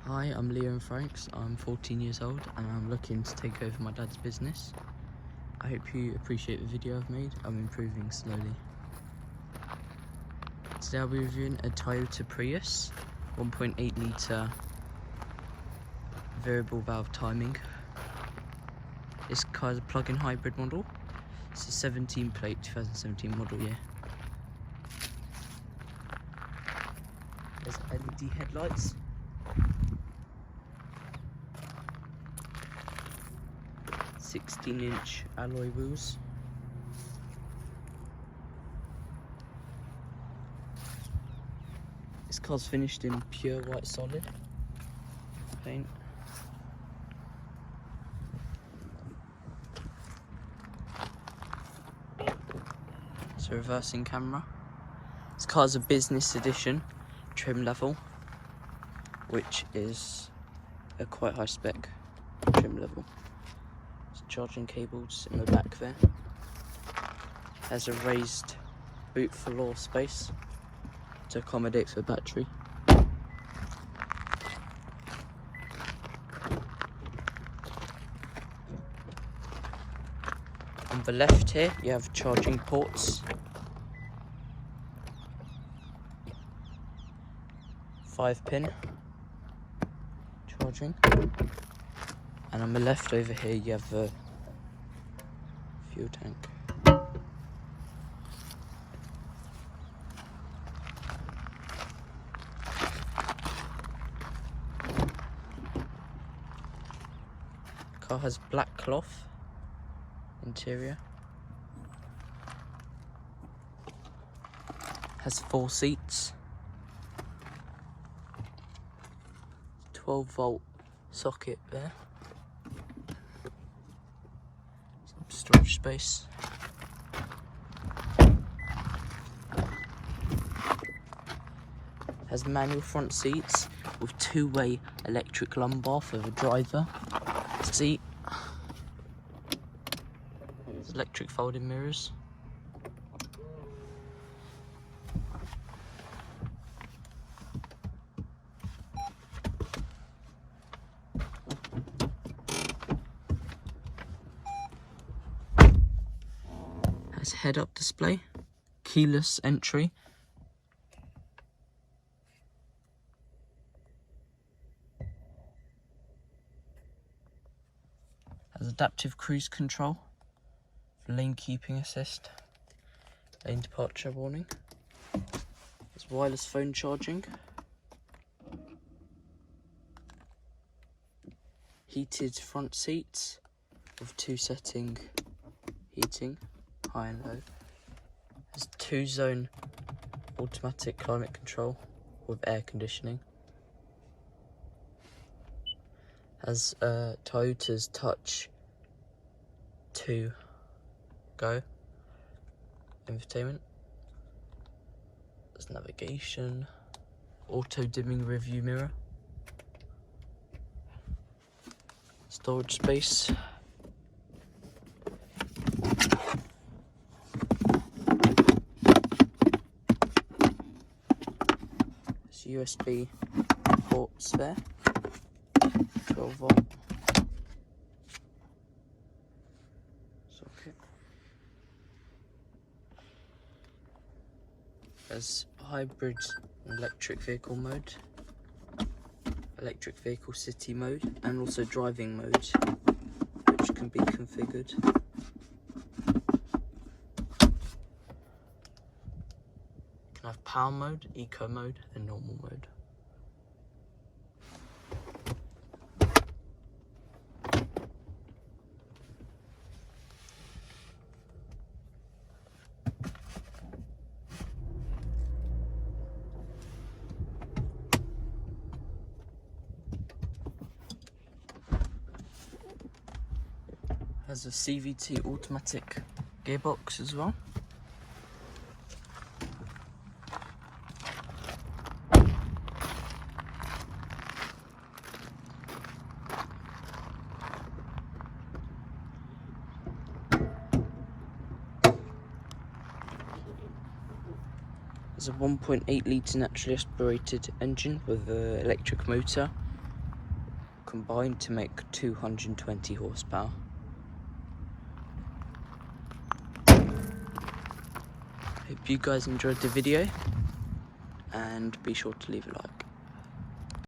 Hi, I'm Liam Franks. I'm 14 years old and I'm looking to take over my dad's business. I hope you appreciate the video I've made. I'm improving slowly. Today I'll be reviewing a Toyota Prius 1.8 litre variable valve timing. This car is a plug-in hybrid model. It's a 17 plate 2017 model year. There's LED headlights. "16" alloy wheels. This car's finished in pure white solid paint. It's a reversing camera. This car's a business edition trim level, which is a quite high spec trim level. Charging cables in the back there. Has a raised boot floor space to accommodate for battery. On the left here you have charging ports, 5-pin charging, and on the left over here you have the fuel tank. The car has black cloth interior. Has 4 seats. 12-volt socket there. Some storage space. Has manual front seats with 2-way electric lumbar for the driver seat. There's electric folding mirrors. Has head-up display, keyless entry. Has adaptive cruise control, lane keeping assist, lane departure warning. Has wireless phone charging. Heated front seats with 2-setting heating, high and low. Has 2-zone automatic climate control with air conditioning. Has Toyota's Touch 2 Go infotainment. There's navigation, auto dimming rearview mirror, storage space. There's USB ports there, 12-volt socket. There's hybrid electric vehicle mode, electric vehicle city mode, and also driving mode, which can be configured. You can have power mode, eco mode, and normal mode. Has a CVT automatic gearbox as well. There's a 1.8 litre naturally aspirated engine with an electric motor combined to make 220 horsepower. Hope you guys enjoyed the video, and be sure to leave a like.